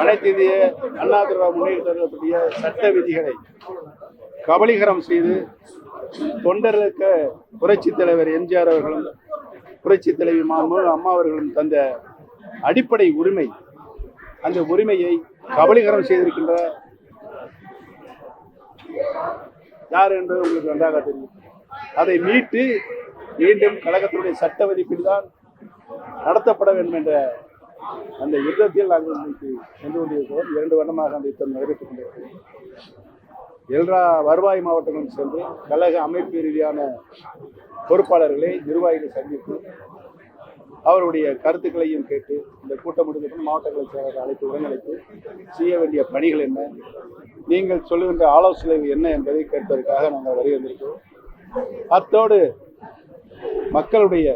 அனைத்து இந்திய அண்ணா திராவிட முன்னேற்ற கழகத்துடைய சட்ட விதிகளை கபலீகரம் செய்து தொண்டர்களுக்கு புரட்சி தலைவர் எம்ஜிஆர் அவர்களும் புரட்சி தலைவி அம்மா அவர்களும் தந்த அடிப்படை உரிமை, அந்த உரிமையை கபலீகரம் செய்திருக்கின்ற யார் என்பது உங்களுக்கு நன்றாக தெரியும். அதை மீட்டு மீண்டும் கழகத்தினுடைய சட்ட விதிப்பில்தான் நடத்தப்பட வேண்டும் என்ற அந்த யுத்தத்தில் நாங்கள் இன்றைக்கு சென்று கொண்டிருக்கிறோம். 2 வருடமாக அந்த யுத்தம் நடைபெற்றுக் கொண்டிருக்கிறோம். எல்லா வருவாய் மாவட்டங்களும் சென்று கழக அமைப்பு ரீதியான பொறுப்பாளர்களை நிர்வாகிகளை சந்தித்து அவருடைய கருத்துக்களையும் கேட்டு இந்த கூட்டம் முடிந்த மாவட்டங்களை செயலர் அழைத்து உடனழைத்து செய்ய வேண்டிய பணிகள் என்ன, நீங்கள் சொல்லுகின்ற ஆலோசனைகள் என்ன என்பதை கேட்பதற்காக நாங்கள் வருகின்றோம். அத்தோடு மக்களுடைய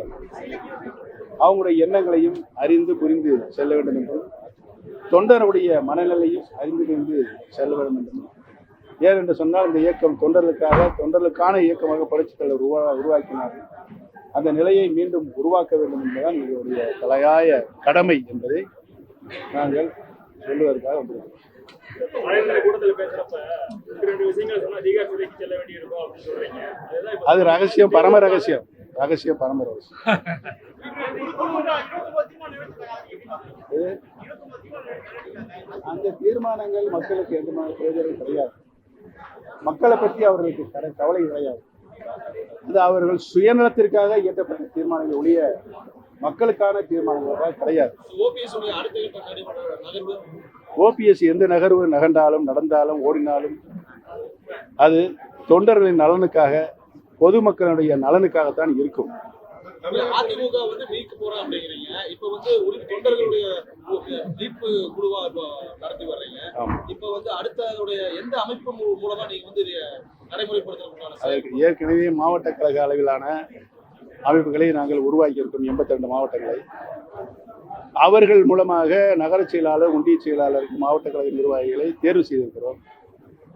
அவங்களுடைய எண்ணங்களையும் அறிந்து புரிந்து செல்ல வேண்டும் என்றும் தொண்டருடைய மனநிலையும் அறிந்து புரிந்து செல்ல வேண்டும் என்றும், ஏனென்று சொன்னால் இந்த இயக்கம் தொண்டர்களுக்கான இயக்கமாக புரட்சித் தலைவர் உருவாக்கினார்கள். அந்த நிலையை மீண்டும் உருவாக்க வேண்டும் என்பதுதான் எங்களுடைய தலையாய கடமை என்பதை நாங்கள் சொல்லுவதற்காக வந்திருக்கிறோம். அது ரகசியம், பரம ரகசியம். அந்த தீர்மானங்கள் மக்களுக்கு எந்த பிரயோஜனம் கிடையாது. மக்களை பற்றி அவர்களுக்கு கவலை கிடையாது. அது அவர்கள் சுயநலத்திற்காக இயற்றப்பட்ட தீர்மானங்கள் ஒழிய மக்களுக்கான தீர்மானங்களாக கிடையாது. ஓபிஎஸ் எந்த நகர்வு நகர்ந்தாலும் நடந்தாலும் ஓடினாலும் அது தொண்டர்களின் நலனுக்காக, பொதுமக்களுடைய நலனுக்காகத்தான் இருக்கும். அதிமுக வந்து மீட்க போறோம் அப்படிங்கிறீங்க. இப்ப வந்து தொண்டர்களுடைய மீட்பு குழுவா நடத்தி வர்றீங்க. இப்ப வந்து அடுத்ததுடைய எந்த அமைப்பு மூலமா நீங்க வந்து நடைமுறைப்படுத்த? ஏற்கனவே மாவட்ட கழக அளவிலான அமைப்புகளை நாங்கள் உருவாக்கி இருக்கோம். 82 மாவட்டங்களை அவர்கள் மூலமாக நகர செயலாளர், ஒன்றிய செயலாளர், மாவட்ட கழக நிர்வாகிகளை தேர்வு செய்திருக்கிறோம்.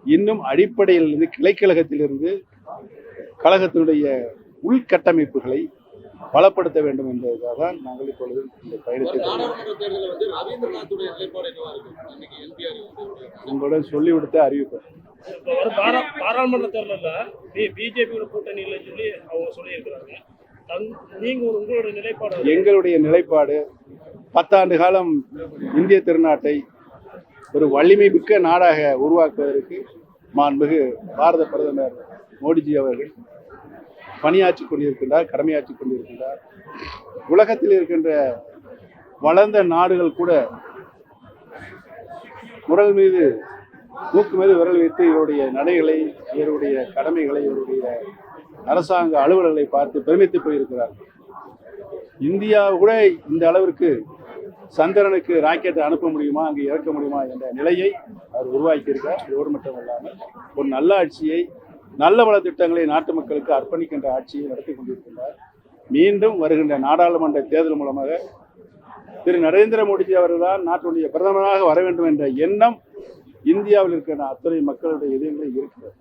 இன்னும் அடிப்படையிலிருந்து கிளைக்கழகத்திலிருந்து கழகத்தினுடைய உள்கட்டமைப்புகளை பலப்படுத்த வேண்டும் என்பதற்காக தான் நாங்கள் இப்பொழுது இந்த பயணத்தை உங்களுடன் சொல்லிவிடுத்த அறிவிப்போம். பாராளுமன்ற தேர்தலில் பிஜேபி கூட்டணியில் சொல்லி அவங்க சொல்லியிருக்கிறாங்க. எங்களுடைய நிலைப்பாடு 10 ஆண்டு காலம் இந்திய திருநாட்டை ஒரு வலிமை மிக்க நாடாக உருவாக்குவதற்கு மாண்புமிகு பாரத பிரதமர் மோடிஜி அவர்கள் பணியாற்றி கொண்டிருக்கின்றார், கடமையாற்றி கொண்டிருக்கின்றார். உலகத்தில் இருக்கின்ற வளர்ந்த நாடுகள் கூட மூக்கு மீது விரல் வைத்து இவருடைய நடைகளை, இவருடைய கடமைகளை, இவருடைய அரசாங்க அலுவலர்களை பார்த்து பெருமித்து போயிருக்கிறார்கள். இந்தியா கூட இந்த அளவிற்கு சந்திரனுக்கு ராக்கெட் அனுப்ப முடியுமா, அங்கே இறக்க முடியுமா என்ற நிலையை அவர் உருவாக்கியிருக்கிறார். இதோடு மட்டும் இல்லாமல் ஒரு நல்ல ஆட்சியை, நல்ல வள திட்டங்களை நாட்டு மக்களுக்கு அர்ப்பணிக்கின்ற ஆட்சியை நடத்தி கொண்டிருக்கின்றார். மீண்டும் வருகின்ற நாடாளுமன்ற தேர்தல் மூலமாக திரு நரேந்திர மோடிஜி அவர்கள்தான் நாட்டுடைய பிரதமராக வர வேண்டும் என்ற எண்ணம் இந்தியாவில் இருக்கிற அத்தனை மக்களுடைய இதயங்களில் இருக்கிறது.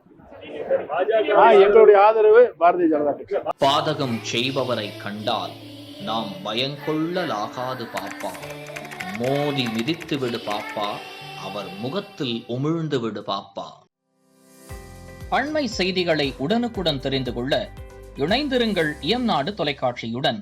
எங்களுடைய ஆதரவு பாரதிய ஜனதா கட்சி. பாதகம் செய்பவரை கண்டால் நாம் பயங்கொள்ளலாகாது பாப்பா, மோதி மிதித்து விடு பாப்பா, அவர் முகத்தில் உமிழ்ந்து விடு பாப்பா. அண்மை செய்திகளை உடனுக்குடன் தெரிந்து கொள்ள இணைந்திருங்கள் இயம்நாடு தொலைக்காட்சியுடன்.